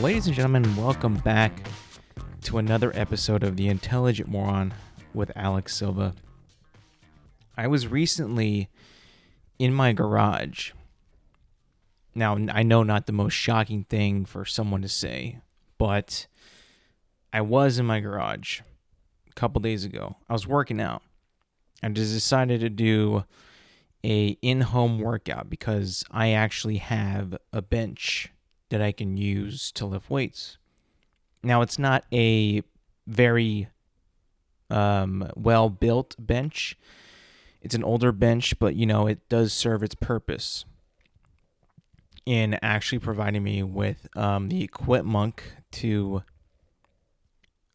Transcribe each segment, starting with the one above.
Ladies and gentlemen, welcome back to another episode of The Intelligent Moron with Alex Silva. I was recently in my garage. Now, I know not the most shocking thing for someone to say, but I was in my garage a couple days ago. I was working out. I just decided to do a in-home workout because I actually have a bench that I can use to lift weights. Now, it's not a very well-built bench. It's an older bench, but, it does serve its purpose in actually providing me with the equipment to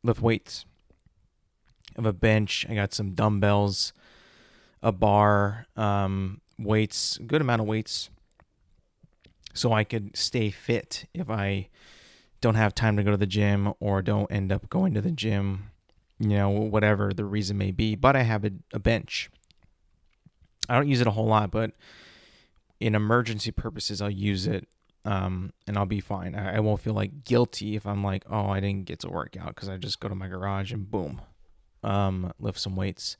lift weights. I have a bench. I got some dumbbells, a bar, weights, a good amount of weights, so I could stay fit if I don't have time to go to the gym or don't end up going to the gym, whatever the reason may be. But I have a bench. I don't use it a whole lot, but in emergency purposes, I'll use it, and I'll be fine. I won't feel like guilty if I'm like, oh, I didn't get to work out because I just go to my garage and boom, lift some weights.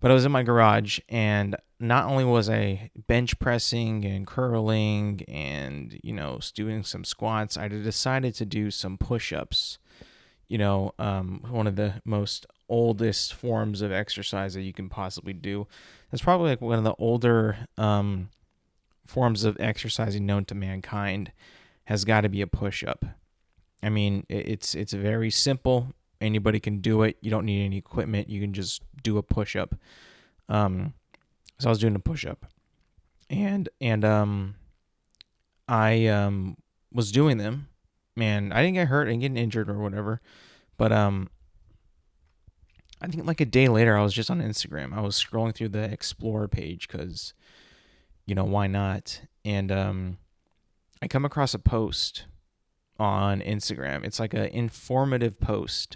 But I was in my garage, and not only was I bench pressing and curling and, doing some squats, I decided to do some push-ups. One of the most oldest forms of exercise that you can possibly do. It's probably like one of the older forms of exercising known to mankind has got to be a push-up. I mean, it's very simple. Anybody can do it. You don't need any equipment. You can just do a push-up. So I was doing a push-up, and I was doing them. Man, I didn't get hurt and get injured or whatever, but I think like a day later, I was just on Instagram. I was scrolling through the Explore page because, why not? And I come across a post on Instagram. It's like an informative post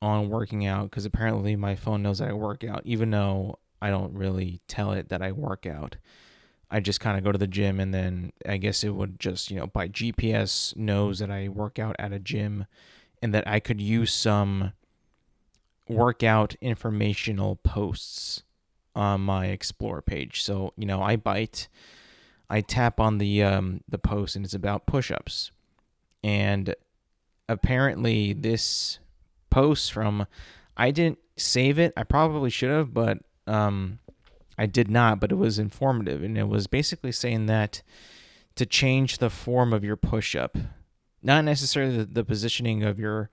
on working out because apparently my phone knows that I work out, even though I don't really tell it that I work out. I just kind of go to the gym, and then I guess it would just, by GPS knows that I work out at a gym and that I could use some workout informational posts on my Explore page. So, I tap on the post, and it's about push-ups. And apparently this post I didn't save it. I probably should have, but I did not, but it was informative, and it was basically saying that to change the form of your push-up, not necessarily the positioning of your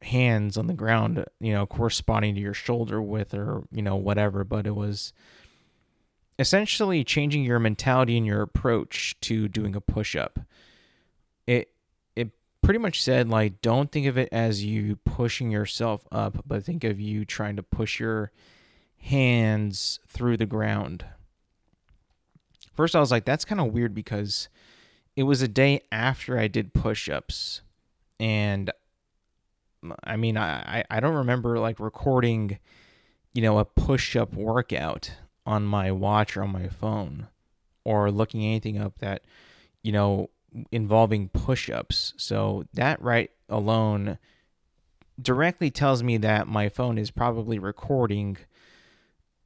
hands on the ground, corresponding to your shoulder width or, whatever, but it was essentially changing your mentality and your approach to doing a push-up. It pretty much said, like, don't think of it as you pushing yourself up, but think of you trying to push your hands through the ground. First, I was like, that's kind of weird because it was a day after I did push-ups. And I mean, I don't remember like recording, a push-up workout on my watch or on my phone or looking anything up that, involving push-ups. So that right alone directly tells me that my phone is probably recording,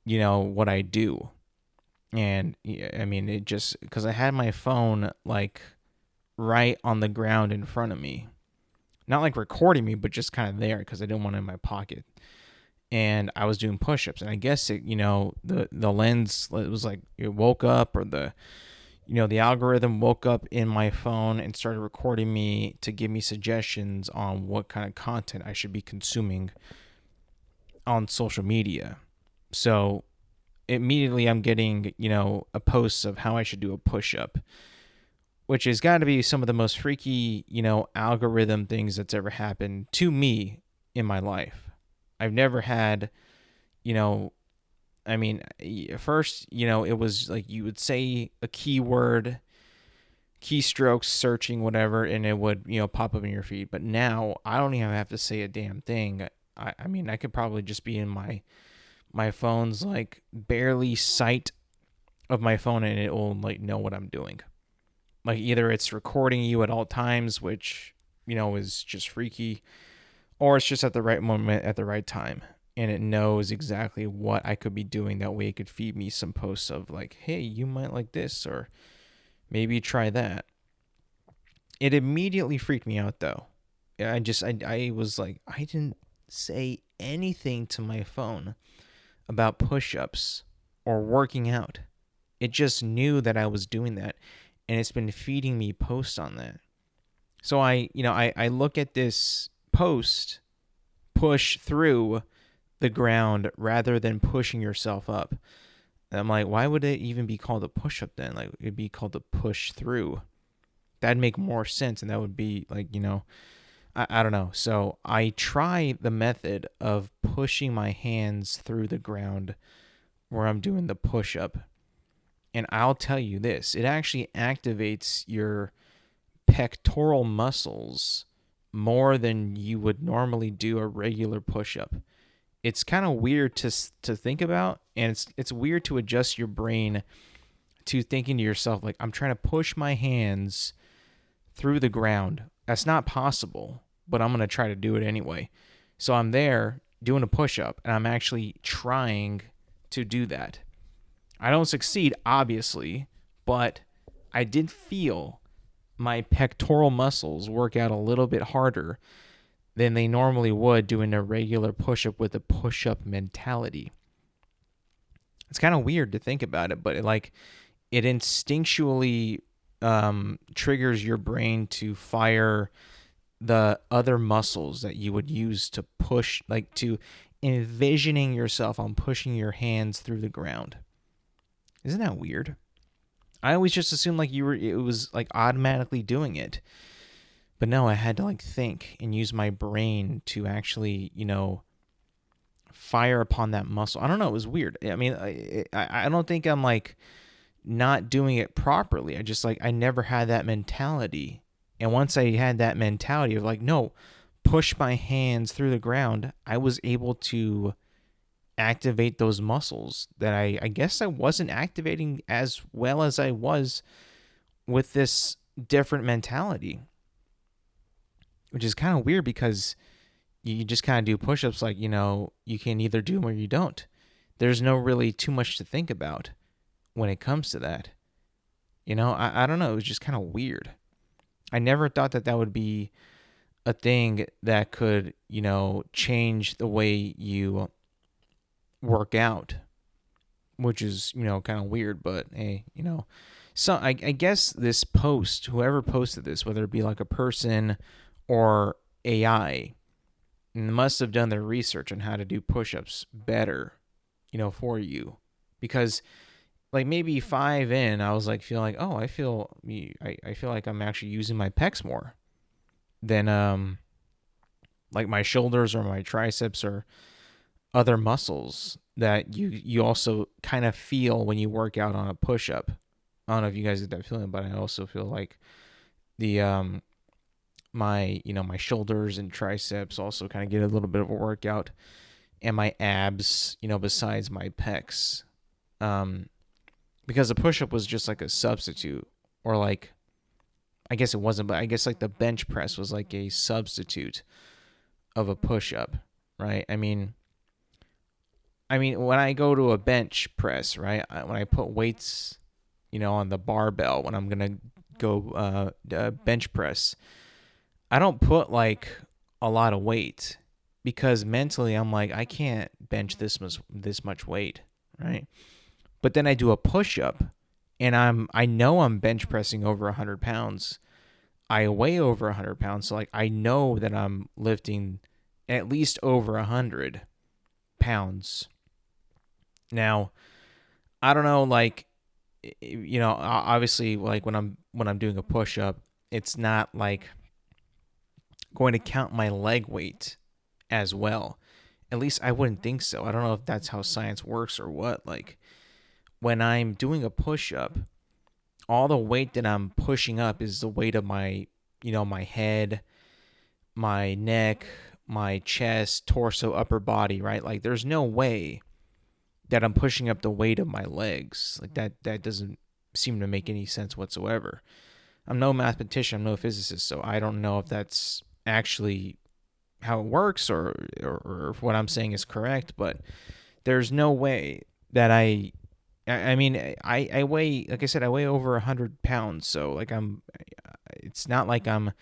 what I do. And I mean, it just, because I had my phone like right on the ground in front of me, not like recording me, but just kind of there because I didn't want it in my pocket. And I was doing push-ups, and I guess it, the lens, it was like it woke up, or the algorithm woke up in my phone and started recording me to give me suggestions on what kind of content I should be consuming on social media. So immediately I'm getting, a post of how I should do a push-up, which has got to be some of the most freaky, algorithm things that's ever happened to me in my life. I've never had, first, it was like you would say a keyword, keystrokes, searching, whatever, and it would, pop up in your feed. But now I don't even have to say a damn thing. I could probably just be in my phone's like barely sight of my phone, and it will like know what I'm doing. Like either it's recording you at all times, which, is just freaky, or it's just at the right moment at the right time. And it knows exactly what I could be doing. That way it could feed me some posts of like, hey, you might like this, or maybe try that. It immediately freaked me out though. I was like, I didn't say anything to my phone about push-ups or working out. It just knew that I was doing that, and it's been feeding me posts on that. So I look at this post, push through the ground rather than pushing yourself up. And I'm like, why would it even be called a push-up then? Like, it'd be called a push through. That'd make more sense, and that would be like, I don't know. So I try the method of pushing my hands through the ground where I'm doing the push-up. And I'll tell you this, it actually activates your pectoral muscles more than you would normally do a regular push-up. It's kind of weird to think about, and it's weird to adjust your brain to thinking to yourself, like, I'm trying to push my hands through the ground. That's not possible, but I'm going to try to do it anyway. So I'm there doing a push-up, and I'm actually trying to do that. I don't succeed, obviously, but I did feel my pectoral muscles work out a little bit harder than they normally would doing a regular push-up with a push-up mentality. It's kind of weird to think about it, but it instinctually triggers your brain to fire the other muscles that you would use to push, like to envisioning yourself on pushing your hands through the ground. Isn't that weird? I always just assumed like it was like automatically doing it. But no, I had to like think and use my brain to actually, fire upon that muscle. I don't know. It was weird. I mean, I don't think I'm like not doing it properly. I never had that mentality. And once I had that mentality of like, no, push my hands through the ground, I was able to activate those muscles that I guess I wasn't activating as well as I was with this different mentality. Which is kind of weird because you just kind of do push-ups like, you can either do them or you don't. There's no really too much to think about when it comes to that. I don't know. It was just kind of weird. I never thought that would be a thing that could, change the way you work out, which is, kind of weird, but hey, So I guess this post, whoever posted this, whether it be like a person or AI, must have done their research on how to do push-ups better, for you. Because like maybe 5 in, I was like feeling like, oh, I feel like I'm actually using my pecs more than like my shoulders or my triceps or other muscles that you also kind of feel when you work out on a push-up. I don't know if you guys get that feeling, but I also feel like the my shoulders and triceps also kind of get a little bit of a workout, and my abs, besides my pecs, because the push-up was just like a substitute, or like, I guess it wasn't, but I guess like the bench press was like a substitute of a push-up, right? I mean, when I go to a bench press, right, when I put weights, on the barbell, when I'm gonna go bench press, I don't put like a lot of weight because mentally I'm like, I can't bench this much weight, right? But then I do a push-up, and I know I'm bench pressing over 100 pounds. I weigh over 100 pounds, so like I know that I'm lifting at least over 100 pounds. Now, I don't know, like, obviously, like when I'm doing a push-up, it's not like going to count my leg weight as well. At least I wouldn't think so. I don't know if that's how science works or what. Like when I'm doing a push-up, all the weight that I'm pushing up is the weight of my, my head, my neck, my chest, torso, upper body, right? Like there's no way that I'm pushing up the weight of my legs. Like that doesn't seem to make any sense whatsoever. I'm no mathematician, I'm no physicist, so I don't know if that's actually how it works, or if what I'm saying is correct, but there's no way that I mean, I weigh, like I said, I weigh over 100 pounds. So like it's not like I'm,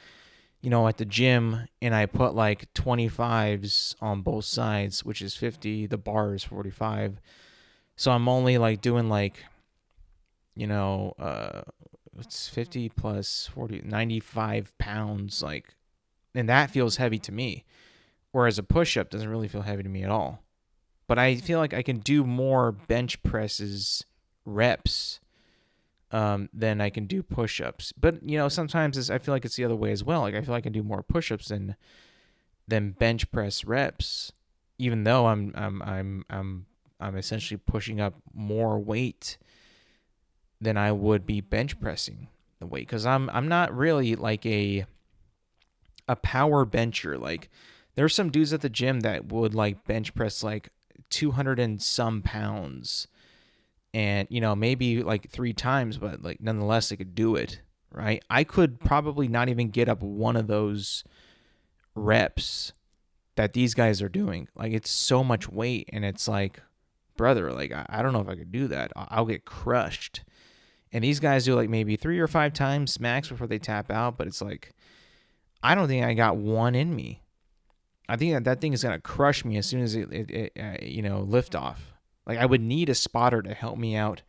at the gym and I put like 25s on both sides, which is 50. The bar is 45. So I'm only like doing like, it's 50 plus 40, 95 pounds. Like, and that feels heavy to me. Whereas a push up doesn't really feel heavy to me at all. But I feel like I can do more bench presses reps than I can do push-ups. But sometimes I feel like it's the other way as well. Like I feel like I can do more push-ups than bench press reps, even though I'm essentially pushing up more weight than I would be bench pressing the weight, because I'm not really like a power bencher. Like there's some dudes at the gym that would like bench press like 200 and some pounds, and maybe like 3 times, but like nonetheless they could do it, right? I could probably not even get up one of those reps that these guys are doing. Like it's so much weight, and it's like, brother, like I don't know if I could do that. I'll get crushed. And these guys do like maybe 3 or 5 times max before they tap out, but it's like, I don't think I got one in me. I think that thing is gonna crush me as soon as it lift off. Like I would need a spotter to help me out,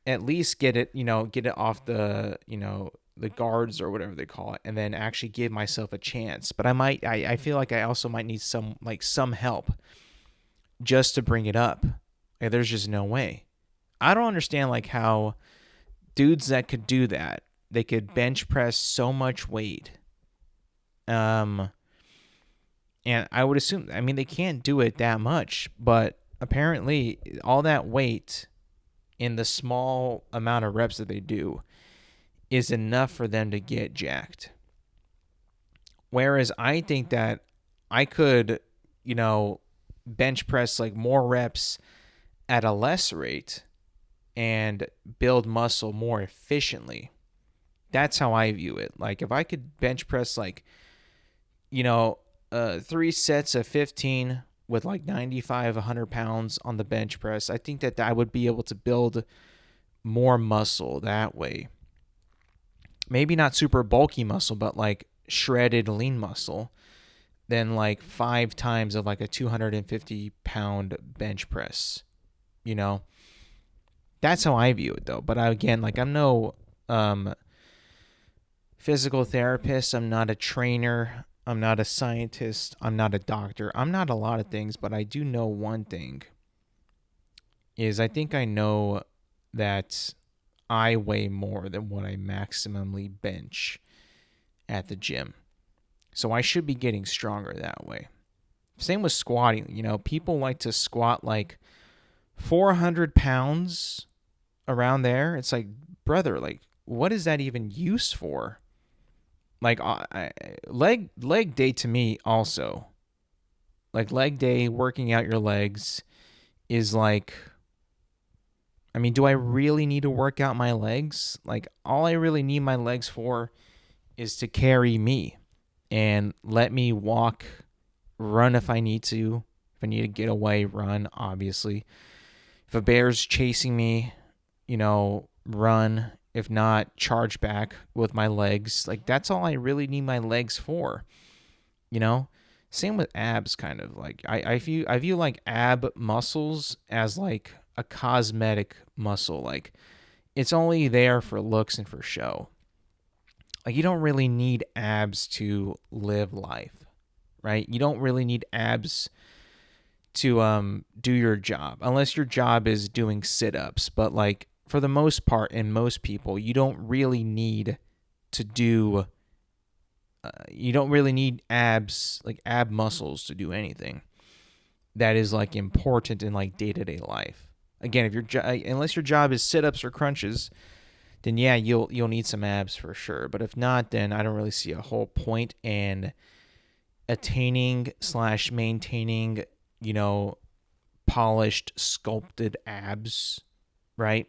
at least get it off the the guards or whatever they call it, and then actually give myself a chance. But I feel like I also might need some help just to bring it up. Like, there's just no way. I don't understand like how dudes that could do that, they could bench press so much weight. And I would assume, I mean, they can't do it that much, but apparently all that weight in the small amount of reps that they do is enough for them to get jacked. Whereas I think that I could, bench press like more reps at a less rate and build muscle more efficiently. That's how I view it. Like if I could bench press like, 3 sets of 15 with like 95, 100 pounds on the bench press, I think that I would be able to build more muscle that way. Maybe not super bulky muscle, but like shredded lean muscle, than like 5 times of like a 250 pound bench press. That's how I view it though. But again, like I'm no physical therapist. I'm not a trainer. I'm not a scientist. I'm not a doctor. I'm not a lot of things, but I do know one thing. Is I think I know that I weigh more than what I maximally bench at the gym. So I should be getting stronger that way. Same with squatting. People like to squat like 400 pounds around there. It's like, brother, like, what is that even used for? Like, leg day to me also. Like, leg day, working out your legs is like, I mean, do I really need to work out my legs? Like, all I really need my legs for is to carry me and let me walk, run if I need to. If I need to get away, run, obviously. If a bear's chasing me, run. If not, charge back with my legs. Like, that's all I really need my legs for. Same with abs, kind of. Like, I view like ab muscles as like a cosmetic muscle. Like, it's only there for looks and for show. Like, you don't really need abs to live life, right? You don't really need abs to do your job, unless your job is doing sit-ups. But like, for the most part, in most people, you don't really need to do you don't really need abs, like ab muscles, to do anything that is like important in like day-to-day life. Again, if unless your job is sit-ups or crunches, then yeah, you'll need some abs for sure. But if not, then I don't really see a whole point in attaining / maintaining, polished, sculpted abs, right?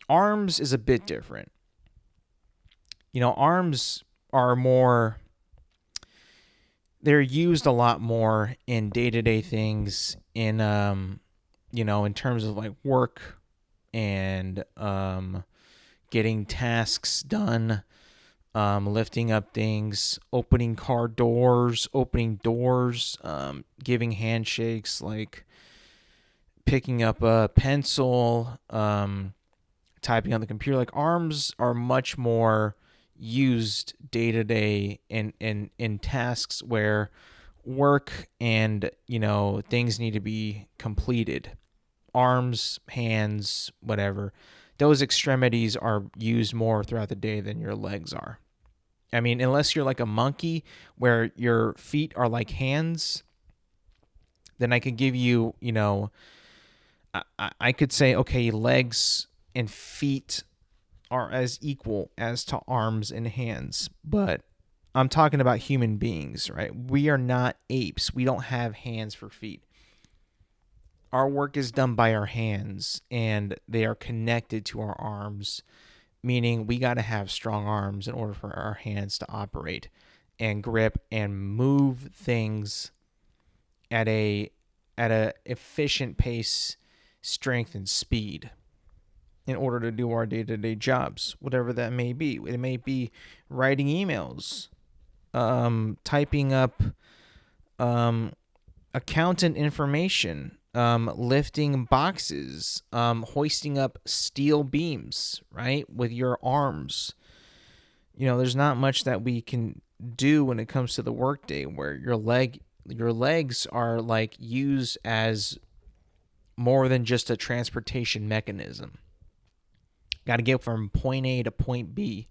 Arms is a bit different. Arms are more, they're used a lot more in day-to-day things in terms of like work and getting tasks done, lifting up things, opening doors, giving handshakes, like picking up a pencil, typing on the computer. Like arms are much more used day to day in tasks where work and things need to be completed. Arms, hands, whatever. Those extremities are used more throughout the day than your legs are. I mean, unless you're like a monkey where your feet are like hands, then I could give you, I could say, okay, legs and feet are as equal as to arms and hands. But I'm talking about human beings, right? We are not apes. We don't have hands for feet. Our work is done by our hands, and they are connected to our arms, meaning we got to have strong arms in order for our hands to operate and grip and move things at a efficient pace, strength, and speed in order to do our day-to-day jobs, whatever that may be. It may be writing emails, typing up accountant information, lifting boxes, hoisting up steel beams, right, with your arms. There's not much that we can do when it comes to the workday where your legs are like used as more than just a transportation mechanism. Got to get from point A to point B.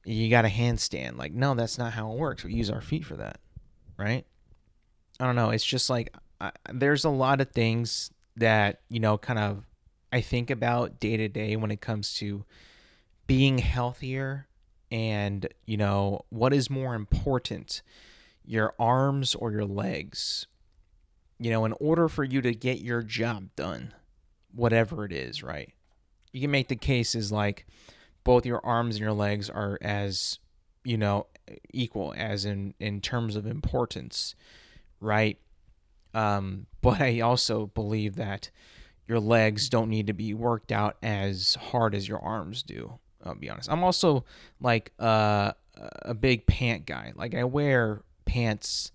You got a handstand. Like, no, that's not how it works. We use our feet for that, right? I don't know. It's just like there's a lot of things that, kind of I think about day to day when it comes to being healthier and, what is more important, your arms or your legs? In order for you to get your job done, whatever it is, right? You can make the cases like both your arms and your legs are as, equal as in terms of importance, right? But I also believe that your legs don't need to be worked out as hard as your arms do. I'll be honest. I'm also like a big pant guy. Like I wear pants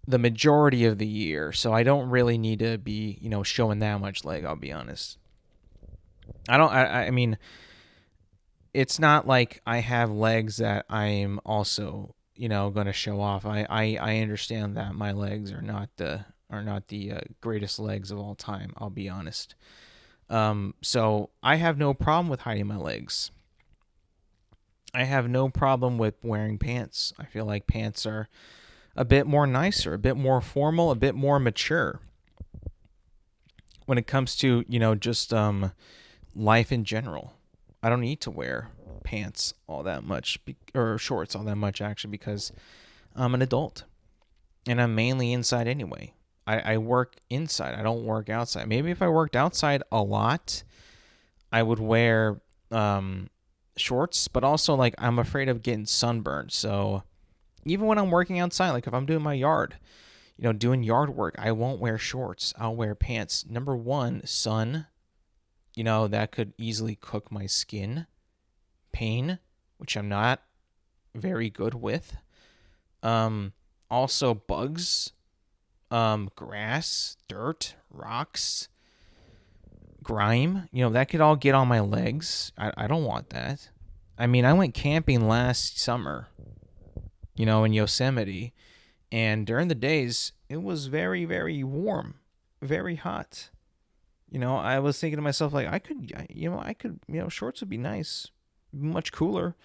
the majority of the year, so I don't really need to be, showing that much leg. I'll be honest. I mean, it's not like I have legs that I'm also, going to show off. I understand that my legs are not the greatest legs of all time. I'll be honest. So I have no problem with hiding my legs. I have no problem with wearing pants. I feel like pants are a bit more nicer, a bit more formal, a bit more mature when it comes to, just life in general. I don't need to wear pants all that much, or shorts all that much, actually, because I'm an adult and I'm mainly inside anyway. I work inside. I don't work outside. Maybe if I worked outside a lot, I would wear shorts, but also like I'm afraid of getting sunburned. So even when I'm working outside, like if I'm doing my yard, doing yard work, I won't wear shorts. I'll wear pants. Number one, sun. That could easily cook my skin. Pain, which I'm not very good with. Also bugs, grass, dirt, rocks, grime. That could all get on my legs. I don't want that. I mean, I went camping last summer, in Yosemite, and during the days, it was very, very warm, very hot. I was thinking to myself, like, I could, shorts would be nice, much cooler,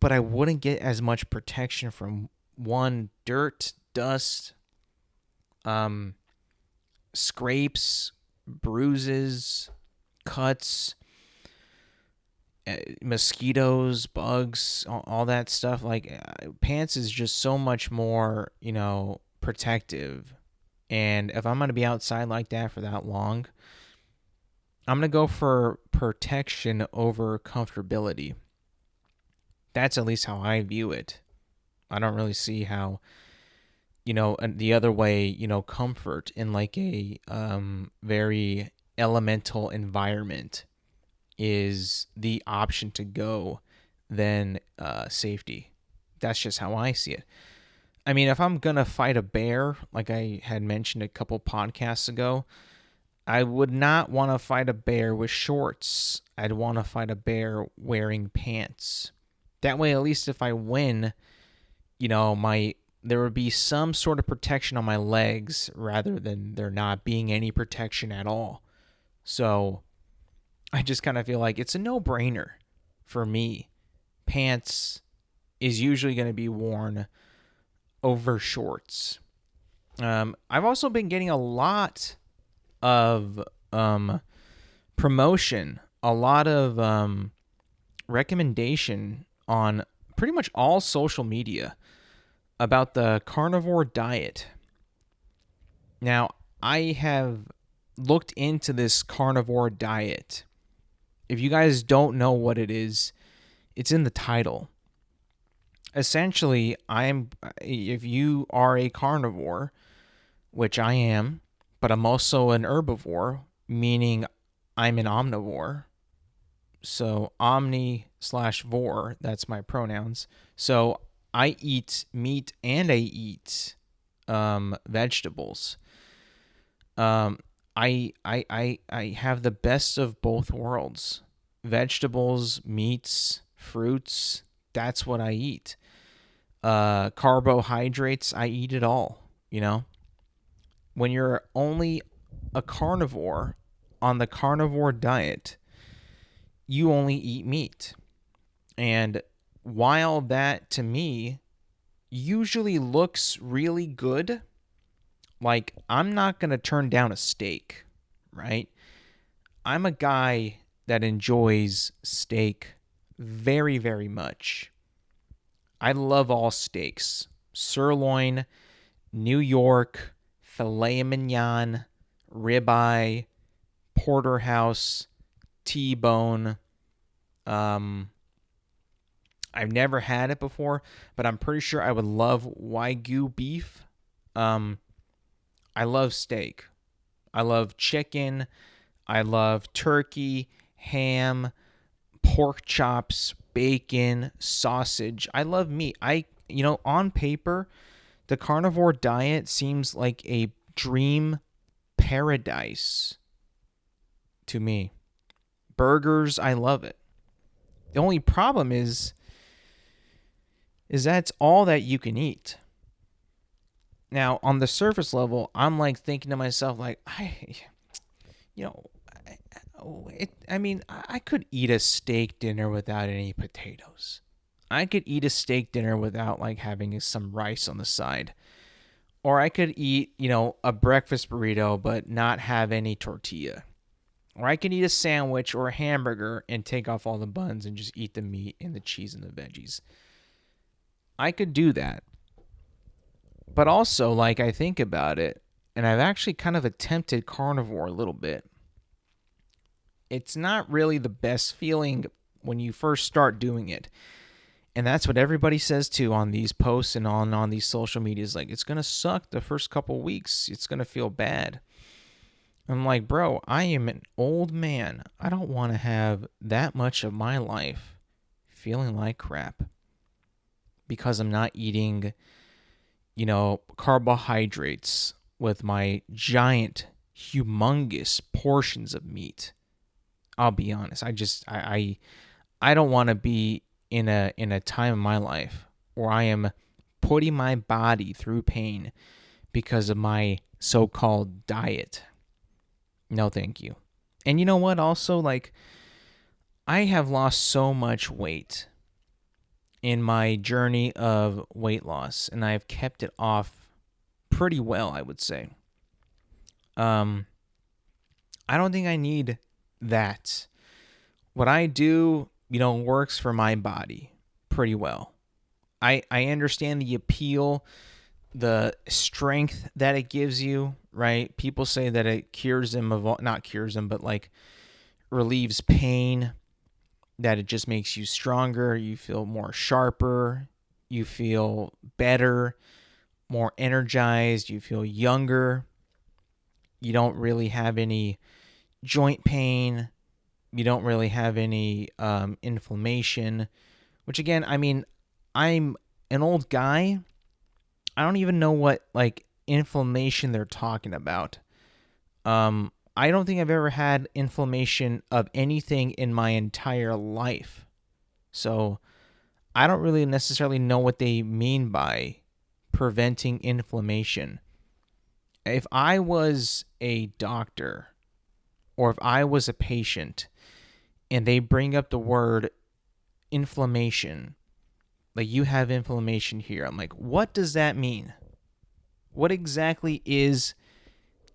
but I wouldn't get as much protection from one, dirt, dust, scrapes, bruises, cuts, mosquitoes, bugs, all that stuff. Like, pants is just so much more, protective. And if I'm going to be outside like that for that long, I'm going to go for protection over comfortability. That's at least how I view it. I don't really see how, the other way, comfort in like a very elemental environment is the option to go than safety. That's just how I see it. I mean, if I'm going to fight a bear, like I had mentioned a couple podcasts ago, I would not want to fight a bear with shorts. I'd want to fight a bear wearing pants. That way, at least if I win, there would be some sort of protection on my legs rather than there not being any protection at all. So I just kind of feel like it's a no-brainer for me. Pants is usually going to be worn over shorts. I've also been getting a lot of promotion, a lot of recommendation on pretty much all social media about the carnivore diet. Now, I have looked into this carnivore diet. If you guys don't know what it is, it's in the title. Essentially, if you are a carnivore, which I am, but I'm also an herbivore, meaning I'm an omnivore. So omni/vor, that's my pronouns. So I eat meat and I eat vegetables. I have the best of both worlds. Vegetables, meats, fruits, that's what I eat. Carbohydrates, I eat it all, When you're only a carnivore on the carnivore diet, you only eat meat. And while that, to me, usually looks really good, like, I'm not going to turn down a steak, right? I'm a guy that enjoys steak very, very much. I love all steaks. Sirloin, New York, filet mignon, ribeye, porterhouse, T-bone. I've never had it before, but I'm pretty sure I would love Wagyu beef. I love steak. I love chicken. I love turkey, ham, pork chops, bacon, sausage. I love meat. On paper, the carnivore diet seems like a dream paradise to me. Burgers, I love it. The only problem is that's all that you can eat. Now, on the surface level, I'm like thinking to myself, like, I could eat a steak dinner without any potatoes. I could eat a steak dinner without like having some rice on the side. Or I could eat, a breakfast burrito but not have any tortilla. Or I could eat a sandwich or a hamburger and take off all the buns and just eat the meat and the cheese and the veggies. I could do that. But also, like, I think about it, and I've actually kind of attempted carnivore a little bit. It's not really the best feeling when you first start doing it. And that's what everybody says too on these posts and on these social medias. Like, it's going to suck the first couple weeks. It's going to feel bad. I'm like, bro, I am an old man. I don't want to have that much of my life feeling like crap because I'm not eating, carbohydrates with my giant, humongous portions of meat. I'll be honest. I don't want to be in a time in my life where I am putting my body through pain because of my so-called diet. No, thank you. And you know what? Also, like, I have lost so much weight in my journey of weight loss, and I've kept it off pretty well, I would say. I don't think I need that. What I do, works for my body pretty well. I understand the appeal, the strength that it gives you, right? People say that it cures them of, not cures them, but like relieves pain. that it just makes you stronger, you feel more sharper, you feel better, more energized, you feel younger, you don't really have any joint pain, you don't really have any inflammation, which again, I mean, I'm an old guy. I don't even know what like inflammation they're talking about. I don't think I've ever had inflammation of anything in my entire life. So I don't really necessarily know what they mean by preventing inflammation. If I was a doctor or if I was a patient and they bring up the word inflammation, like you have inflammation here, I'm like, what does that mean? What exactly is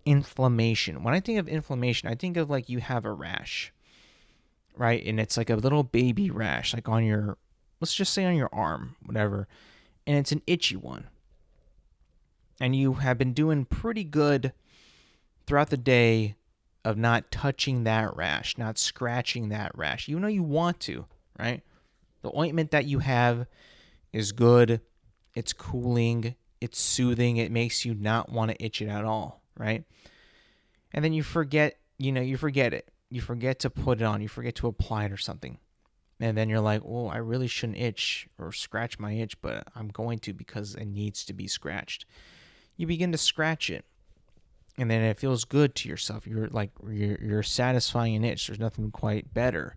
inflammation? When I think of inflammation, I think of like you have a rash, right? And it's like a little baby rash, like on your, let's just say on your arm, whatever. And it's an itchy one. And you have been doing pretty good throughout the day of not touching that rash, not scratching that rash. You know you want to, right? The ointment that you have is good. It's cooling. It's soothing. It makes you not want to itch it at all, right? And then you forget, you forget it. You forget to put it on. You forget to apply it or something. And then you're like, oh, I really shouldn't itch or scratch my itch, but I'm going to because it needs to be scratched. You begin to scratch it. And then it feels good to yourself. You're satisfying an itch. There's nothing quite better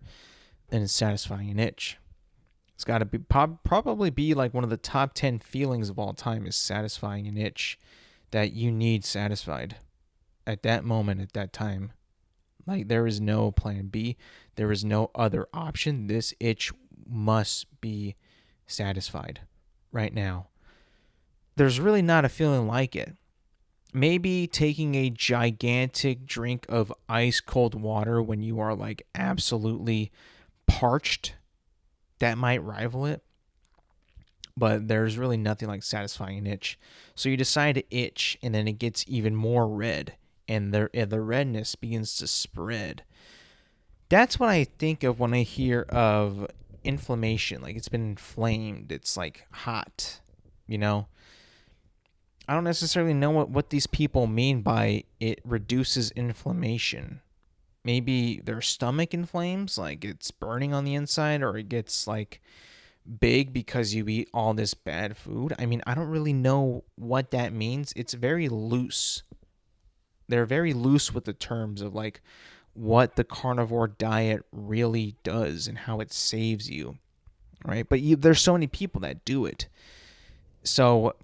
than satisfying an itch. It's got to be probably be like one of the top 10 feelings of all time is satisfying an itch that you need satisfied at that moment, at that time. Like there is no plan B. There is no other option. This itch must be satisfied right now. There's really not a feeling like it. Maybe taking a gigantic drink of ice cold water when you are like absolutely parched, that might rival it. But there's really nothing like satisfying an itch. So you decide to itch, and then it gets even more red, and the redness begins to spread. That's what I think of when I hear of inflammation. Like it's been inflamed. It's like hot, I don't necessarily know what these people mean by it reduces inflammation. Maybe their stomach inflames, like it's burning on the inside, or it gets like big because you eat all this bad food. I mean, I don't really know what that means. It's very loose. They're very loose with the terms of like what the carnivore diet really does and how it saves you, right? But there's so many people that do it. So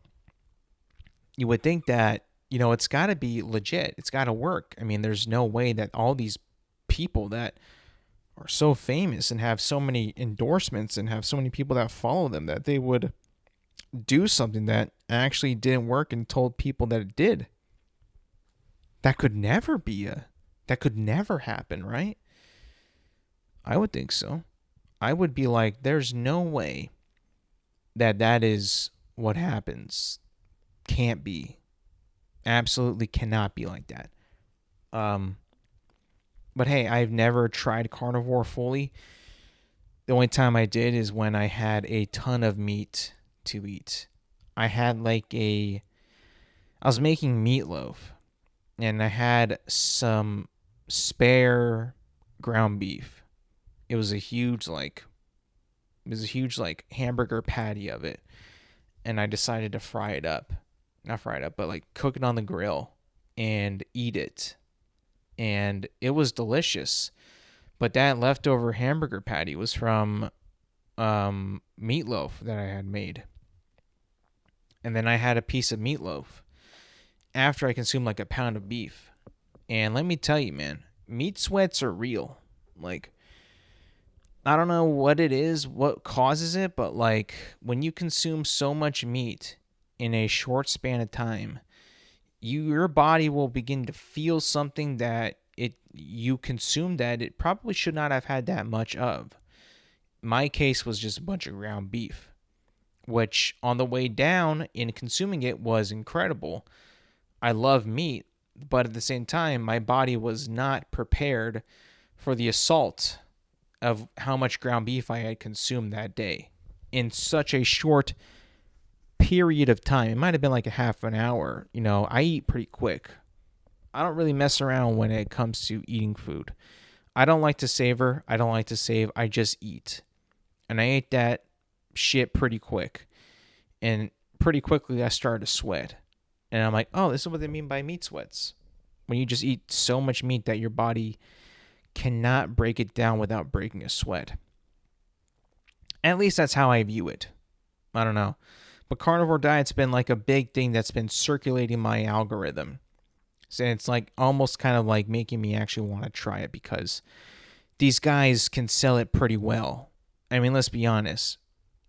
you would think that, it's got to be legit. It's got to work. I mean, there's no way that all these people that are so famous and have so many endorsements and have so many people that follow them that they would do something that actually didn't work and told people that it did. That could never happen, right? I would think so. I would be like, there's no way that is what happens. Can't be. Absolutely cannot be like that. But hey, I've never tried carnivore fully. The only time I did is when I had a ton of meat to eat. I was making meatloaf, and I had some spare ground beef. It was a huge hamburger patty of it, and I decided to fry it up. Not fry it up, but like cook it on the grill and eat it. And it was delicious. But that leftover hamburger patty was from meatloaf that I had made. And then I had a piece of meatloaf after I consumed like a pound of beef. And let me tell you, man, meat sweats are real. Like, I don't know what it is, what causes it, but like when you consume so much meat in a short span of time, your body will begin to feel something that you consumed that it probably should not have had that much of. My case was just a bunch of ground beef, which on the way down in consuming it was incredible. I love meat, but at the same time, my body was not prepared for the assault of how much ground beef I had consumed that day in such a short period of time. It might have been like a half an hour. I eat pretty quick. I don't really mess around when it comes to eating food. I don't like to savor. I don't like to save. I just eat. And I ate that shit pretty quick. And pretty quickly I started to sweat. And I'm like, oh, this is what they mean by meat sweats. When you just eat so much meat that your body cannot break it down without breaking a sweat. At least that's how I view it. I don't know. But carnivore diet's been like a big thing that's been circulating my algorithm. So it's like almost kind of like making me actually want to try it because these guys can sell it pretty well. I mean, let's be honest.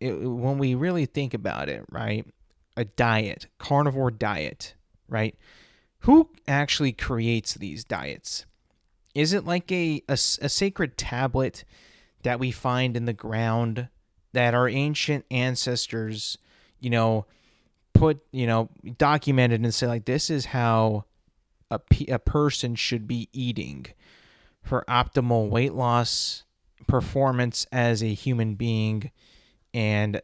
When we really think about it, right? A diet, carnivore diet, right? Who actually creates these diets? Is it like a sacred tablet that we find in the ground that our ancient ancestors, put, documented and say like, this is how a person should be eating for optimal weight loss, performance as a human being, and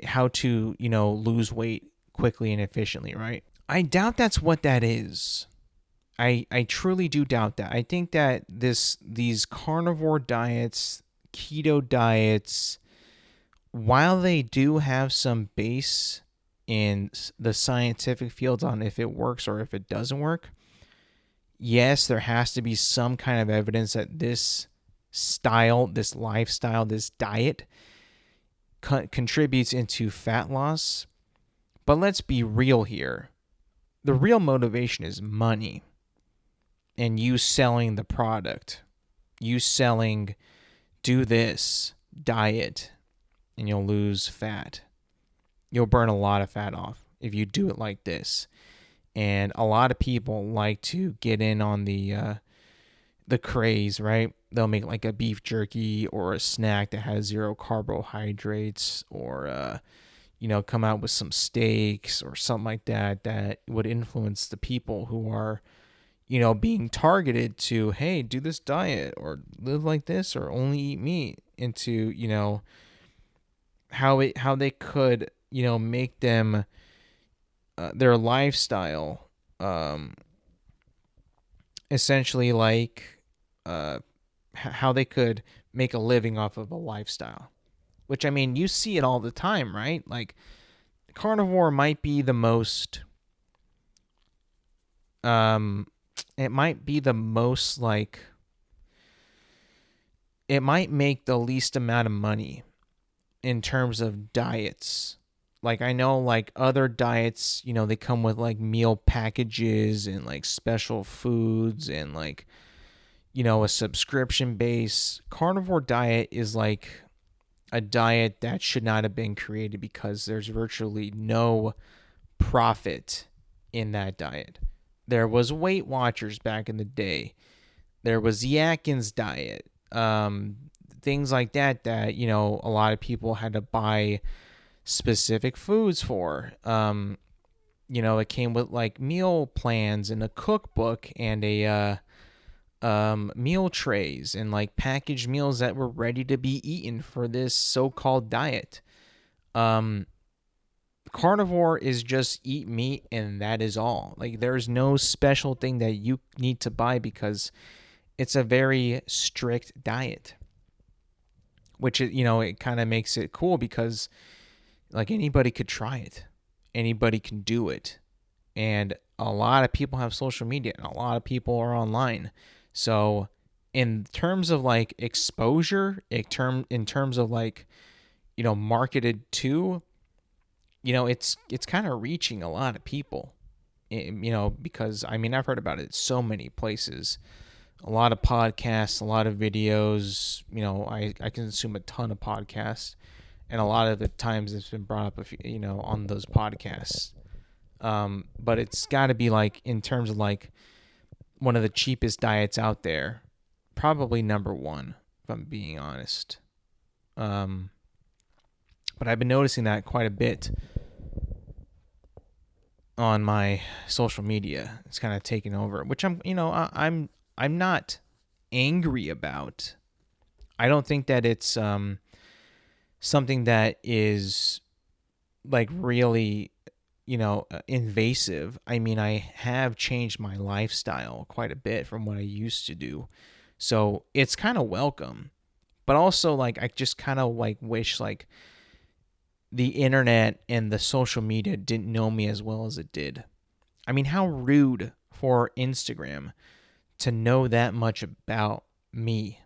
how to, lose weight quickly and efficiently, right? I doubt that's what that is. I truly do doubt that. I think that these carnivore diets, keto diets, while they do have some base in the scientific fields on if it works or if it doesn't work, yes, there has to be some kind of evidence that this style, this lifestyle, this diet contributes into fat loss. But let's be real here. The real motivation is money. And you selling the product. You selling, do this diet, and you'll lose fat. You'll burn a lot of fat off if you do it like this. And a lot of people like to get in on the craze, right? They'll make like a beef jerky or a snack that has 0 carbohydrates, or come out with some steaks or something like that would influence the people who are, being targeted to, hey, do this diet or live like this or only eat meat, into, how they could, make them their lifestyle essentially like how they could make a living off of a lifestyle. Which, I mean, you see it all the time, right? Like, carnivore might be the most it might be the most, like, it might make the least amount of money in terms of diets. Like, I know, like, other diets, they come with, like, meal packages and, like, special foods and, like, a subscription base. Carnivore diet is, like, a diet that should not have been created because there's virtually no profit in that diet. There was Weight Watchers back in the day. There was the Atkins diet. Things like that, a lot of people had to buy specific foods for. It came with like meal plans and a cookbook and a meal trays and like packaged meals that were ready to be eaten for this so-called diet. Carnivore is just eat meat and that is all. Like, there's no special thing that you need to buy because it's a very strict diet, which it kind of makes it cool because like anybody could try it, anybody can do it, and a lot of people have social media and a lot of people are online. So in terms of like exposure, in terms of like, marketed to, it's kind of reaching a lot of people, because I mean, I've heard about it so many places, a lot of podcasts, a lot of videos, I consume a ton of podcasts, and a lot of the times it's been brought up, on those podcasts. But it's got to be like, in terms of like one of the cheapest diets out there, probably number one, if I'm being honest. But I've been noticing that quite a bit on my social media. It's kind of taken over, which I'm not angry about. I don't think that it's something that is like really, invasive. I mean, I have changed my lifestyle quite a bit from what I used to do. So it's kind of welcome. But also, like, I just kind of like wish like the internet and the social media didn't know me as well as it did. I mean, how rude for Instagram to know that much about me.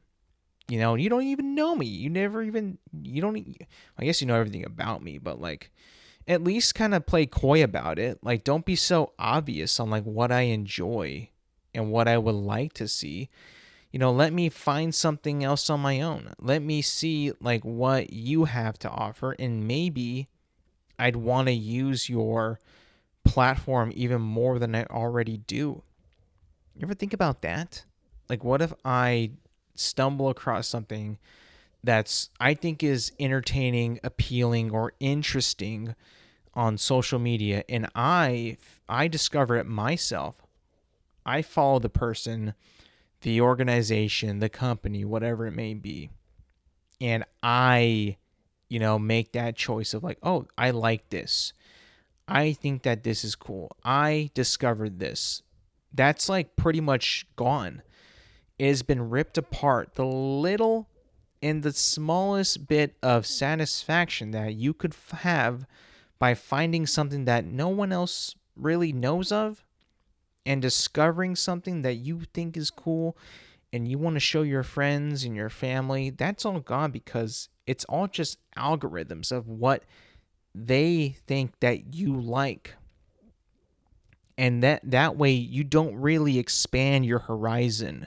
You don't even know me. You don't, I guess you know everything about me, but like, at least kind of play coy about it. Like, don't be so obvious on like what I enjoy and what I would like to see. Let me find something else on my own. Let me see like what you have to offer, and maybe I'd want to use your platform even more than I already do. You ever think about that? Like, what if I stumble across something that's I think is entertaining, appealing, or interesting on social media, and I discover it myself. I follow the person, the organization, the company, whatever it may be, and I make that choice of like, oh, I like this. I think that this is cool. I discovered this. That's like pretty much gone. It has been ripped apart. The little and the smallest bit of satisfaction that you could have by finding something that no one else really knows of and discovering something that you think is cool and you want to show your friends and your family, that's all gone because it's all just algorithms of what they think that you like. And that way you don't really expand your horizon.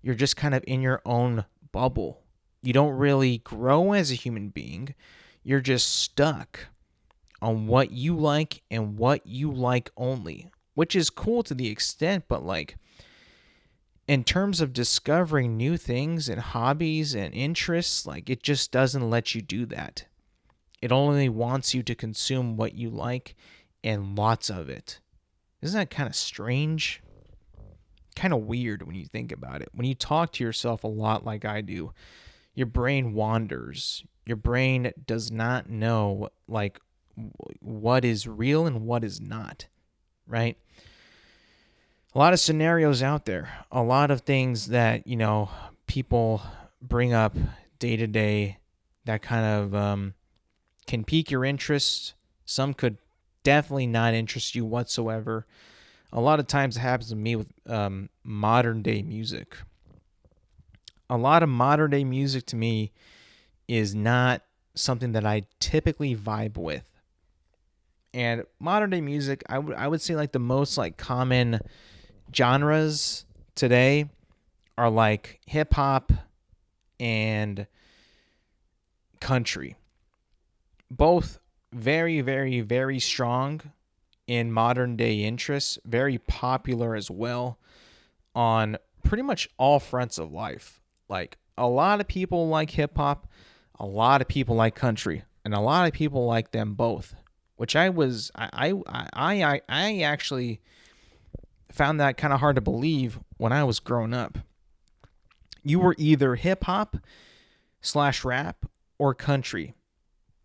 You're just kind of in your own bubble. You don't really grow as a human being. You're just stuck on what you like and what you like only, which is cool to the extent, but like in terms of discovering new things and hobbies and interests, like it just doesn't let you do that. It only wants you to consume what you like and lots of it. Isn't that kind of strange? Kind of weird when you think about it. When you talk to yourself a lot like I do, your brain wanders. Your brain does not know like what is real and what is not, right? A lot of scenarios out there, a lot of things that, people bring up day to day that kind of can pique your interest. Some could definitely not interest you whatsoever. A lot of times it happens to me with modern day music. A lot of modern day music to me is not something that I typically vibe with. And modern day music, I would say like the most like common genres today are like hip hop and country. Both very, very, very strong in modern day interests, very popular as well on pretty much all fronts of life. Like a lot of people like hip hop, a lot of people like country, and a lot of people like them both. Which I actually found that kind of hard to believe when I was growing up. You were either hip hop / rap or country.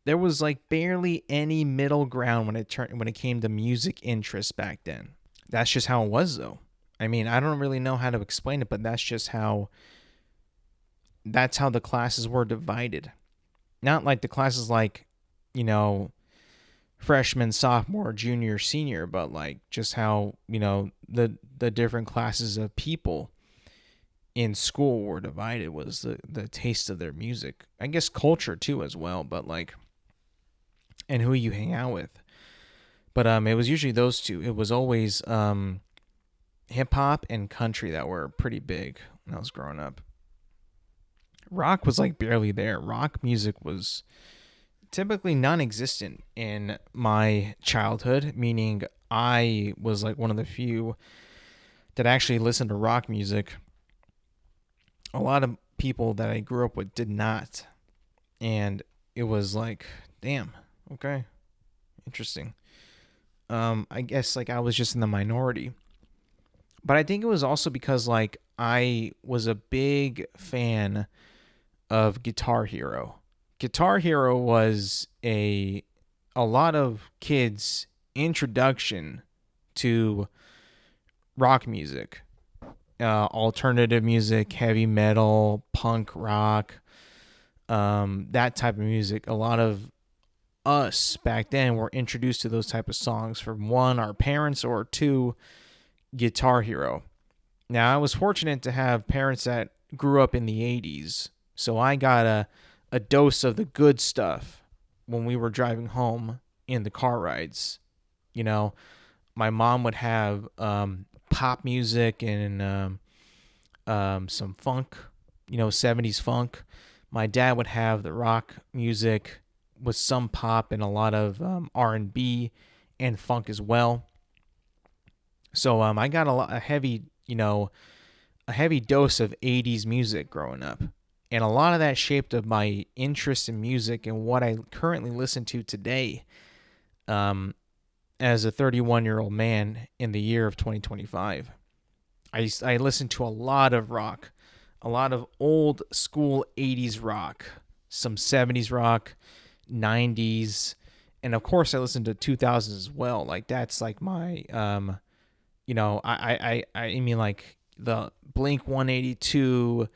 There was like barely any middle ground when it came to music interests back then. That's just how it was though. I mean, I don't really know how to explain it, but that's how the classes were divided. Not like the classes like, freshman, sophomore, junior, senior, but like just how, the different classes of people in school were divided was the taste of their music. I guess culture too as well, but like, and who you hang out with. But it was usually those two. It was always hip hop and country that were pretty big when I was growing up. Rock was like barely there. Rock music was typically non-existent in my childhood, meaning I was like one of the few that actually listened to rock music. A lot of people that I grew up with did not. And it was like, damn, okay, interesting. I guess like I was just in the minority. But I think it was also because like I was a big fan of Guitar Hero. Guitar Hero was a lot of kids' introduction to rock music, alternative music, heavy metal, punk rock, that type of music. A lot of us back then were introduced to those type of songs from one, our parents, or two, Guitar Hero. Now, I was fortunate to have parents that grew up in the 80s, so I got a dose of the good stuff when we were driving home in the car rides. You know, my mom would have pop music and some funk, 70s funk. My dad would have the rock music with some pop and a lot of R&B and funk as well. So I got a heavy, a heavy dose of 80s music growing up. And a lot of that shaped of my interest in music and what I currently listen to today, as a 31-year-old man in the year of 2025. I listen to a lot of rock, a lot of old school 80s rock, some 70s rock, 90s, and of course I listen to 2000s as well. Like that's like my I mean like the Blink 182,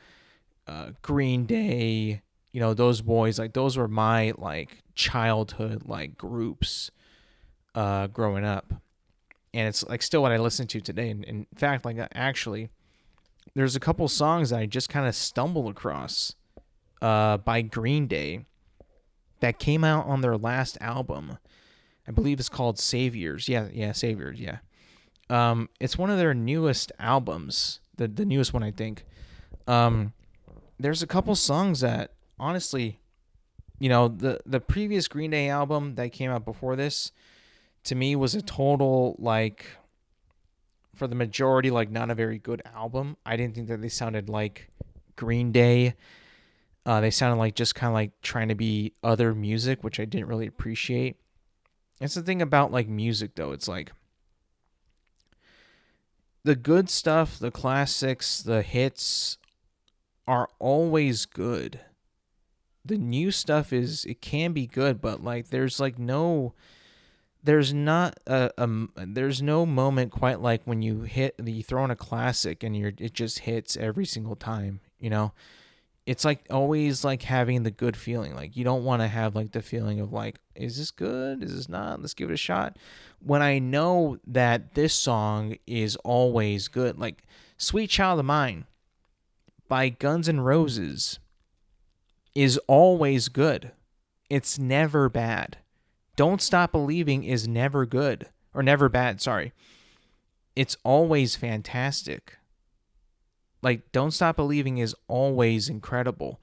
Green Day, those boys, like those were my like childhood like groups growing up. And it's like still what I listen to today. And in fact, like actually, there's a couple songs that I just kind of stumbled across by Green Day that came out on their last album. I believe it's called Saviors. Yeah, Saviors, yeah. It's one of their newest albums, the newest one, I think. There's a couple songs that, honestly, the previous Green Day album that came out before this, to me, was a total, like, for the majority, like, not a very good album. I didn't think that they sounded like Green Day. They sounded like just kind of like trying to be other music, which I didn't really appreciate. It's the thing about, like, music, though. It's like, the good stuff, the classics, the hits are always good. The new stuff it can be good, but, like, there's no moment quite like when you throw in a classic and it just hits every single time, It's like always like having the good feeling. Like you don't want to have like the feeling of like, is this good? Is this not? Let's give it a shot. When I know that this song is always good, like Sweet Child of Mine by Guns N' Roses is always good. It's never bad. Don't Stop Believing is never good, or never bad, sorry. It's always fantastic. Like, Don't Stop Believing is always incredible.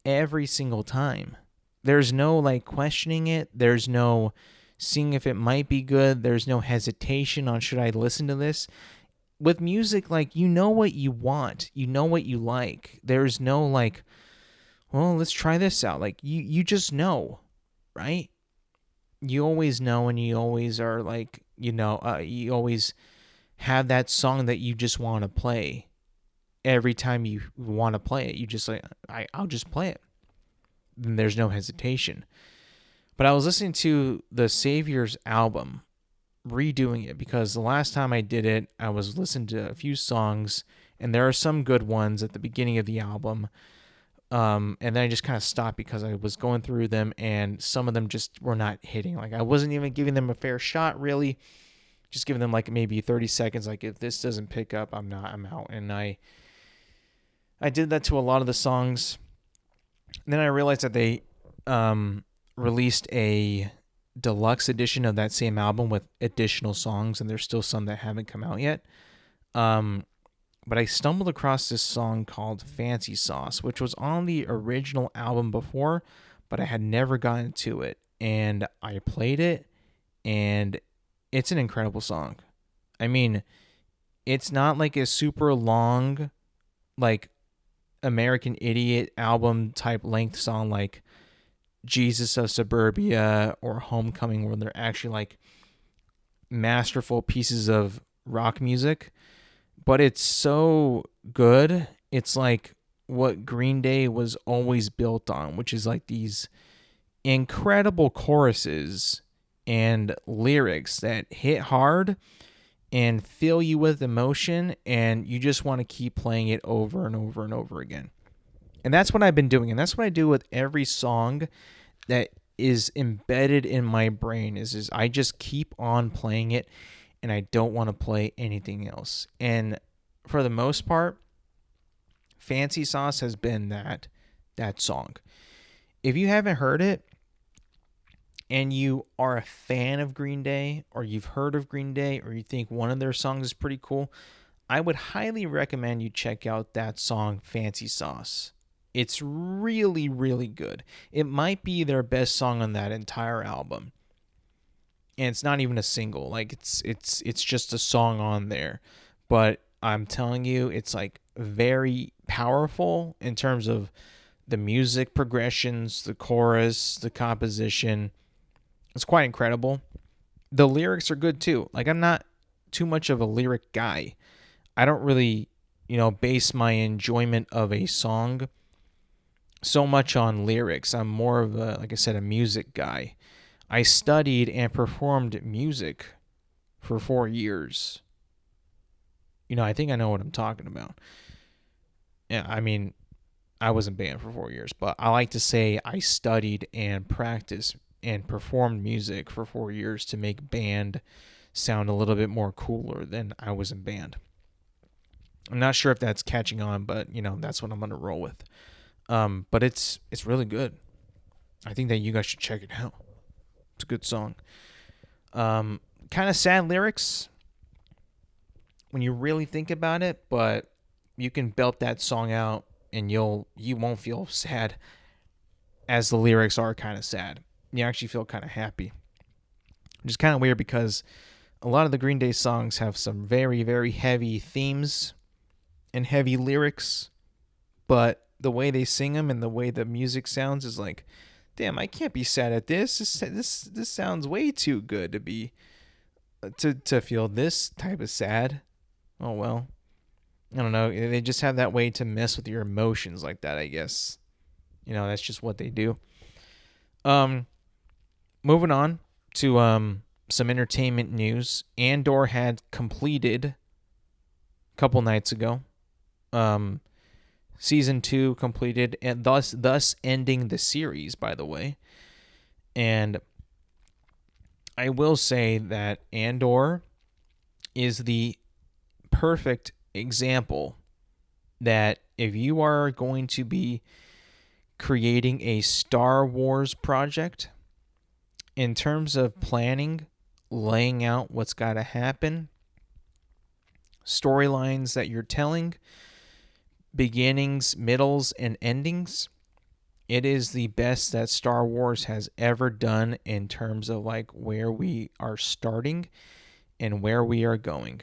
Every single time. There's no, like, questioning it. There's no seeing if it might be good. There's no hesitation on should I listen to this. With music, like, you know what you want. You know what you like. There's no, like, well, let's try this out. Like, you just know, right? You always know, and you always are like, you always have that song that you just want to play. Every time you want to play it, you just like, I'll just play it. And there's no hesitation. But I was listening to the Saviors album, redoing it, because the last time I did it, I was listening to a few songs, and there are some good ones at the beginning of the album. And then I just kind of stopped because I was going through them and some of them just were not hitting. Like I wasn't even giving them a fair shot, really. Just giving them like maybe 30 seconds. Like if this doesn't pick up, I'm out. And I did that to a lot of the songs. And then I realized that they released a deluxe edition of that same album with additional songs, and there's still some that haven't come out yet. But I stumbled across this song called Fancy Sauce, which was on the original album before, but I had never gotten to it. And I played it, and it's an incredible song. I mean, it's not like a super long, like, American Idiot album type length song like Jesus of Suburbia or Homecoming, where they're actually like masterful pieces of rock music. But it's so good. It's like what Green Day was always built on, which is like these incredible choruses and lyrics that hit hard and fill you with emotion, and you just want to keep playing it over and over and over again. And that's what I've been doing, and that's what I do with every song that is embedded in my brain is I just keep on playing it, and I don't want to play anything else. And for the most part, Fancy Sauce has been that song. If you haven't heard it and you are a fan of Green Day, or you've heard of Green Day, or you think one of their songs is pretty cool, I would highly recommend you check out that song Fancy Sauce. It's really, really good. It might be their best song on that entire album. And it's not even a single. Like it's just a song on there. But I'm telling you, it's like very powerful in terms of the music progressions, the chorus, the composition. It's quite incredible. The lyrics are good too. Like, I'm not too much of a lyric guy. I don't really, base my enjoyment of a song so much on lyrics. I'm more of a, like I said, a music guy. I studied and performed music for 4 years. I think I know what I'm talking about. Yeah, I mean, I wasn't banned for 4 years, but I like to say I studied and practiced and performed music for 4 years to make band sound a little bit more cooler than I was in band. I'm not sure if that's catching on, but that's what I'm gonna roll with. But it's really good. I think that you guys should check it out. It's a good song. Kind of sad lyrics when you really think about it, but you can belt that song out and you won't feel sad, as the lyrics are kind of sad. You actually feel kind of happy, which is kind of weird because a lot of the Green Day songs have some very, very heavy themes and heavy lyrics, but the way they sing them and the way the music sounds is like, damn, I can't be sad at this. This sounds way too good to be to feel this type of sad. Oh well, I don't know. They just have that way to mess with your emotions like that, I guess. That's just what they do. Moving on to some entertainment news. Andor had completed a couple nights ago. Season 2 completed, and thus ending the series, by the way. And I will say that Andor is the perfect example that if you are going to be creating a Star Wars project, in terms of planning, laying out what's got to happen, storylines that you're telling, beginnings, middles, and endings, it is the best that Star Wars has ever done in terms of like where we are starting and where we are going.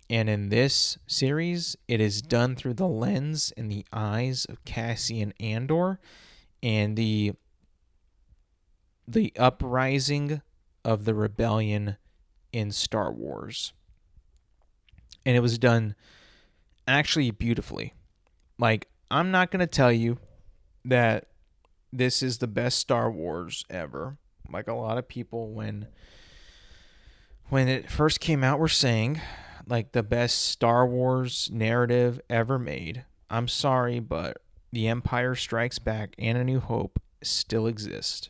And in this series, it is done through the lens and the eyes of Cassian Andor and the uprising of the rebellion in Star Wars. And it was done actually beautifully. Like, I'm not going to tell you that this is the best Star Wars ever. Like a lot of people when it first came out were saying, like, the best Star Wars narrative ever made. I'm sorry, but The Empire Strikes Back and A New Hope still exist.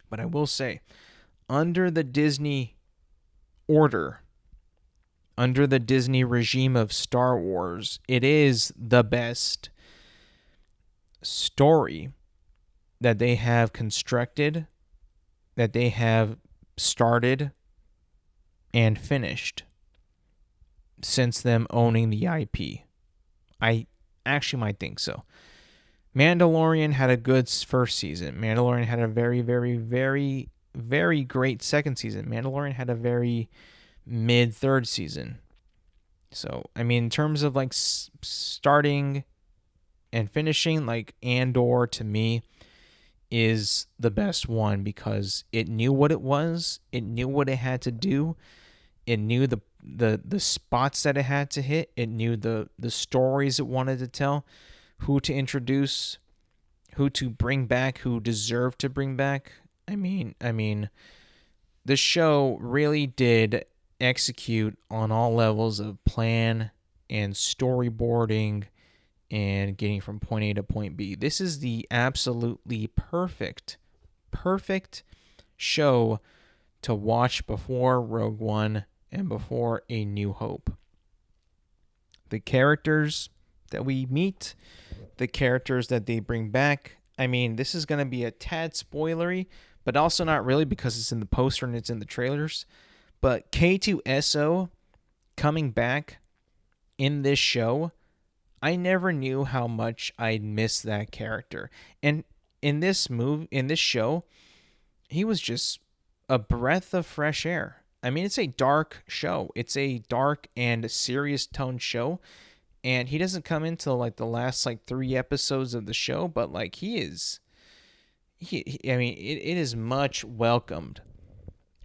But I will say, under the Disney order, under the Disney regime of Star Wars, it is the best story that they have constructed, that they have started and finished since them owning the IP. I actually might think so. Mandalorian had a good first season. Mandalorian had a very, very, very, very great second season. Mandalorian had a very mid third season. So, I mean, in terms of like starting and finishing, like Andor to me is the best one because it knew what it was. It knew what it had to do. It knew the spots that it had to hit. It knew the stories it wanted to tell, who to introduce, who to bring back, who deserved to bring back. I mean, the show really did execute on all levels of plan and storyboarding and getting from point A to point B. This is the absolutely perfect show to watch before Rogue One and before A New Hope. The characters that we meet, the characters that they bring back. I mean, this is going to be a tad spoilery, but also not really because it's in the poster and it's in the trailers. But K2SO coming back in this show, I never knew how much I'd miss that character. And in this show, he was just a breath of fresh air. I mean, it's a dark show. It's a dark and serious tone show. And he doesn't come into like the last like 3 episodes of the show, but like it is much welcomed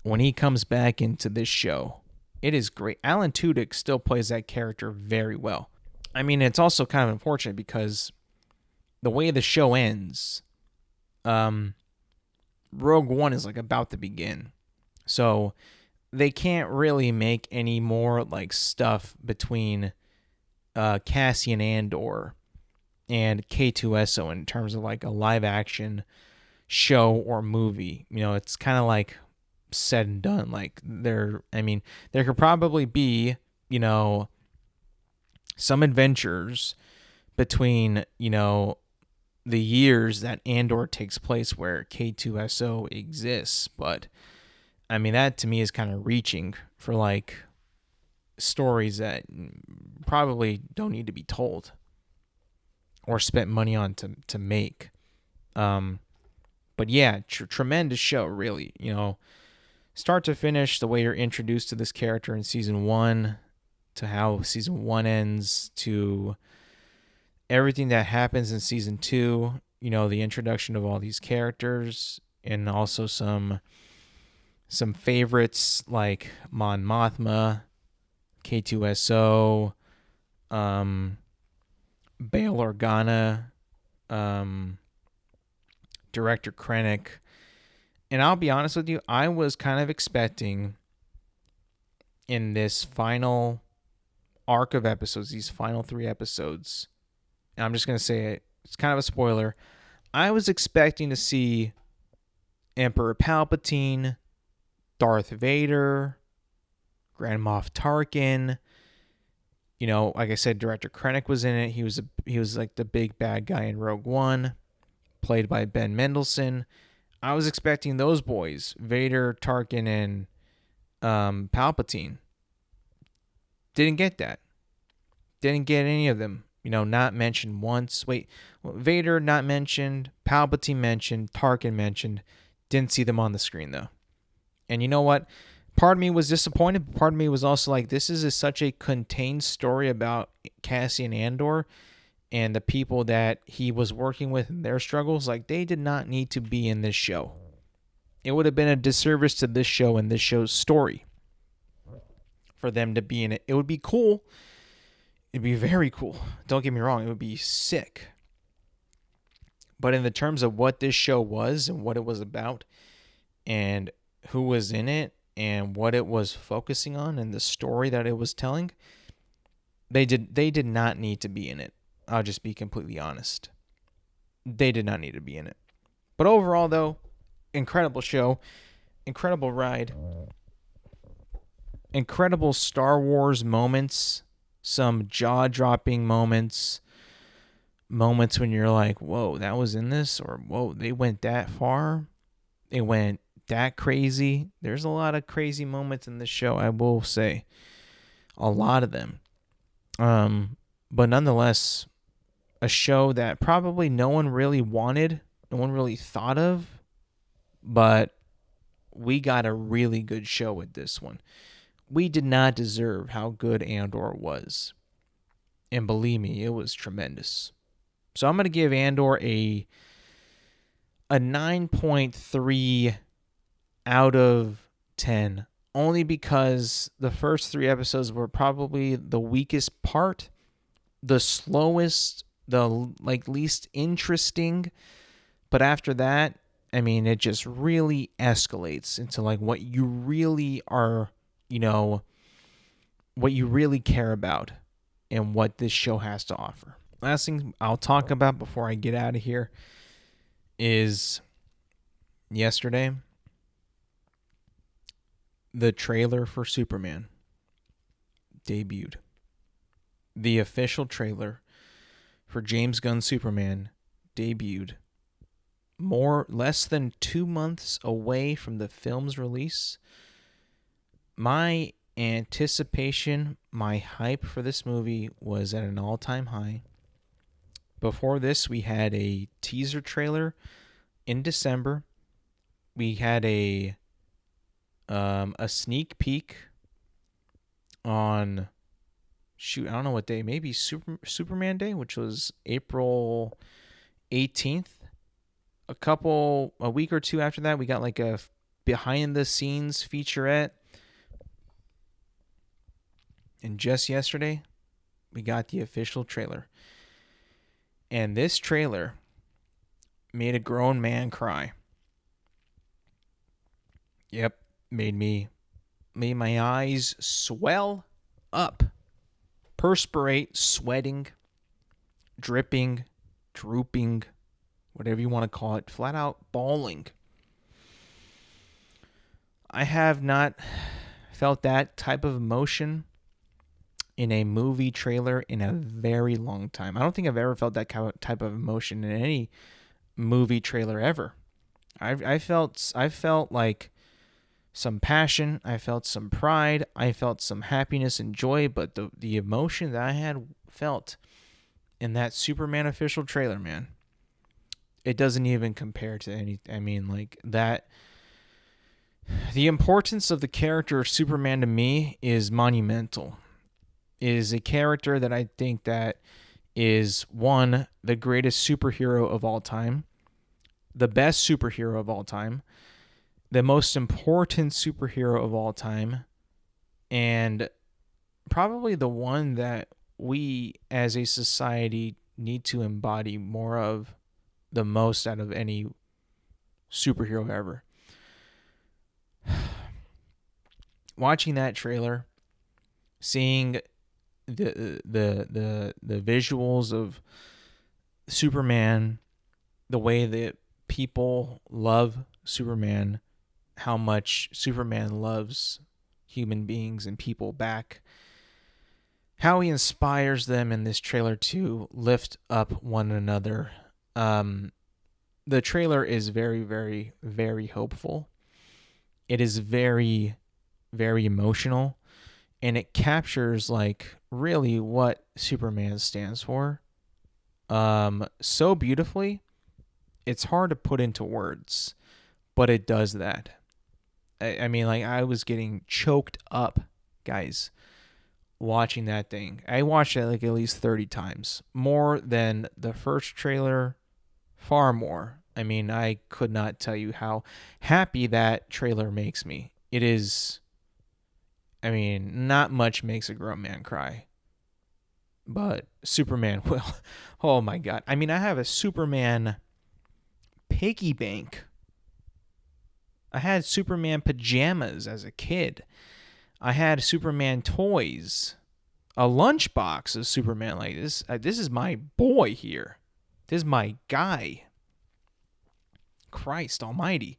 when he comes back into this show. It is great. Alan Tudyk still plays that character very well. I mean, it's also kind of unfortunate because the way the show ends, Rogue One is like about to begin. So they can't really make any more like stuff between Cassian Andor and K2SO in terms of like a live action show or movie. You know, it's kind of like said and done. Like there could probably be, you know, some adventures between, you know, the years that Andor takes place where K2SO exists, but I mean, that to me is kind of reaching for like stories that probably don't need to be told or spent money on to make. But yeah, tremendous show, really. You know, start to finish, the way you're introduced to this character in season 1, to how season 1 ends, to everything that happens in season 2. You know, the introduction of all these characters, and also some favorites like Mon Mothma, K2SO, Bail Organa, Director Krennic. And I'll be honest with you, I was kind of expecting in this final arc of episodes, these final 3 episodes, and I'm just going to say it, it's kind of a spoiler, I was expecting to see Emperor Palpatine, Darth Vader, Grand Moff Tarkin. You know, like I said, Director Krennic was in it. He was like the big bad guy in Rogue One, played by Ben Mendelsohn. I was expecting those boys, Vader, Tarkin, and Palpatine. Didn't get that. Didn't get any of them. You know, not mentioned once. Vader not mentioned, Palpatine mentioned, Tarkin mentioned. Didn't see them on the screen though. And you know what? Part of me was disappointed, but part of me was also like, this is such a contained story about Cassian Andor and the people that he was working with and their struggles. Like, they did not need to be in this show. It would have been a disservice to this show and this show's story for them to be in it. It would be cool. It'd be very cool. Don't get me wrong. It would be sick. But in the terms of what this show was and what it was about and who was in it and what it was focusing on and the story that it was telling, they did not need to be in it. I'll just be completely honest. They did not need to be in it. But overall, though, incredible show, incredible ride, incredible Star Wars moments, some jaw-dropping moments when you're like, whoa, that was in this, or whoa, they went that far, they went that crazy. There's a lot of crazy moments in this show, I will say. A lot of them. But nonetheless, a show that probably no one really wanted, no one really thought of, but we got a really good show with this one. We did not deserve how good Andor was. And believe me, it was tremendous. So I'm going to give Andor a 9.3 out of 10 only because the first 3 episodes were probably the weakest part, the slowest, the like least interesting. But after that, I mean, it just really escalates into like what you really are, what you really care about and what this show has to offer. Last thing I'll talk about before I get out of here is yesterday, the trailer for Superman debuted. The official trailer for James Gunn's Superman debuted. Less than 2 months away from the film's release. My anticipation, my hype for this movie was at an all-time high. Before this, we had a teaser trailer in December. We had a sneak peek on, I don't know what day, maybe Superman Day, which was April 18th. A week or two after that, we got like a behind the scenes featurette. And just yesterday, we got the official trailer. And this trailer made a grown man cry. Yep, made my eyes swell up, perspirate, sweating, dripping, drooping, whatever you want to call it, flat out bawling. I have not felt that type of emotion in a movie trailer in a very long time. I don't think I've ever felt that type of emotion in any movie trailer ever. I felt like some passion, I felt some pride, I felt some happiness and joy, but the emotion that I had felt in that Superman official trailer, man, it doesn't even compare to any. I mean, like that. The importance of the character of Superman to me is monumental. It is a character that I think that is, one, the greatest superhero of all time, the best superhero of all time, the most important superhero of all time, and probably the one that we as a society need to embody more of the most out of any superhero ever. Watching that trailer, seeing the visuals of Superman, the way that people love Superman, how much Superman loves human beings and people back, how he inspires them in this trailer to lift up one another. The trailer is very, very, very hopeful. It is very, very emotional. And it captures like really what Superman stands for so beautifully. It's hard to put into words, but it does that. I mean, like I was getting choked up, guys, watching that thing. I watched it like at least 30 times, more than the first trailer, far more. I mean, I could not tell you how happy that trailer makes me. It is, I mean, not much makes a grown man cry, but Superman will. Oh my God. I mean, I have a Superman piggy bank. I had Superman pajamas as a kid. I had Superman toys, a lunchbox of Superman. Like this, this is my boy here. This is my guy. Christ Almighty.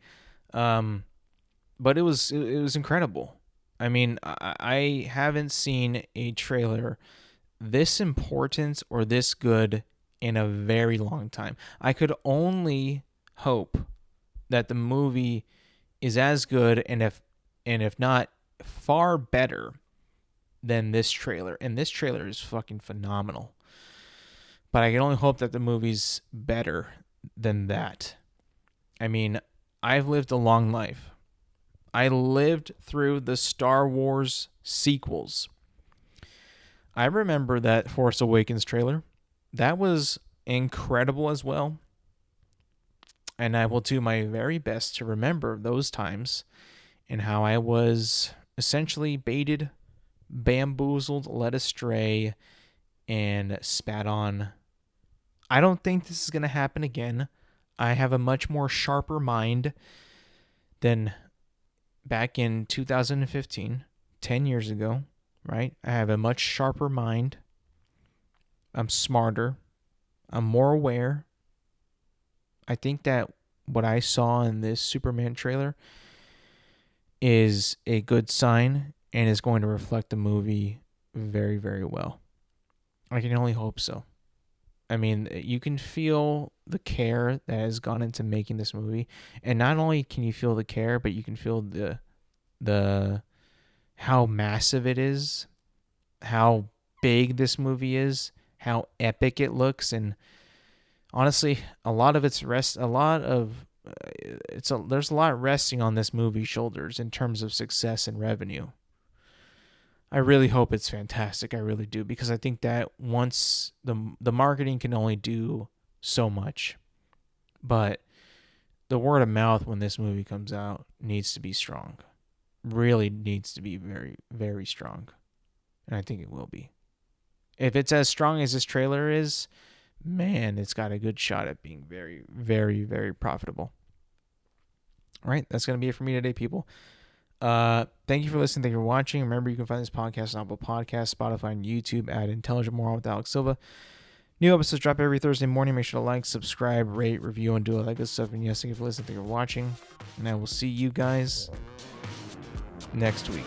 But it was incredible. I mean, I haven't seen a trailer this important or this good in a very long time. I could only hope that the movie is as good and if not far better than this trailer. And this trailer is fucking phenomenal. But I can only hope that the movie's better than that. I mean, I've lived a long life. I lived through the Star Wars sequels. I remember that Force Awakens trailer. That was incredible as well. And I will do my very best to remember those times and how I was essentially baited, bamboozled, led astray, and spat on. I don't think this is going to happen again. I have a much more sharper mind than back in 2015, 10 years ago, right? I have a much sharper mind. I'm smarter. I'm more aware. I think that what I saw in this Superman trailer is a good sign and is going to reflect the movie very, very well. I can only hope so. I mean, you can feel the care that has gone into making this movie, and not only can you feel the care, but you can feel the how massive it is, how big this movie is, how epic it looks, and honestly, there's a lot resting on this movie's shoulders in terms of success and revenue. I really hope it's fantastic. I really do, because I think that once the marketing can only do so much, but the word of mouth when this movie comes out needs to be strong. Really needs to be very, very strong. And I think it will be. If it's as strong as this trailer is, man, it's got a good shot at being very, very, very profitable. All right, that's going to be it for me today, people. Thank you for listening. Thank you for watching. Remember, you can find this podcast on Apple Podcasts, Spotify, and YouTube at Intelligent Moron with Alex Silva. New episodes drop every Thursday morning. Make sure to like, subscribe, rate, review, and do all that good stuff. And yes, thank you for listening. Thank you for watching. And I will see you guys next week.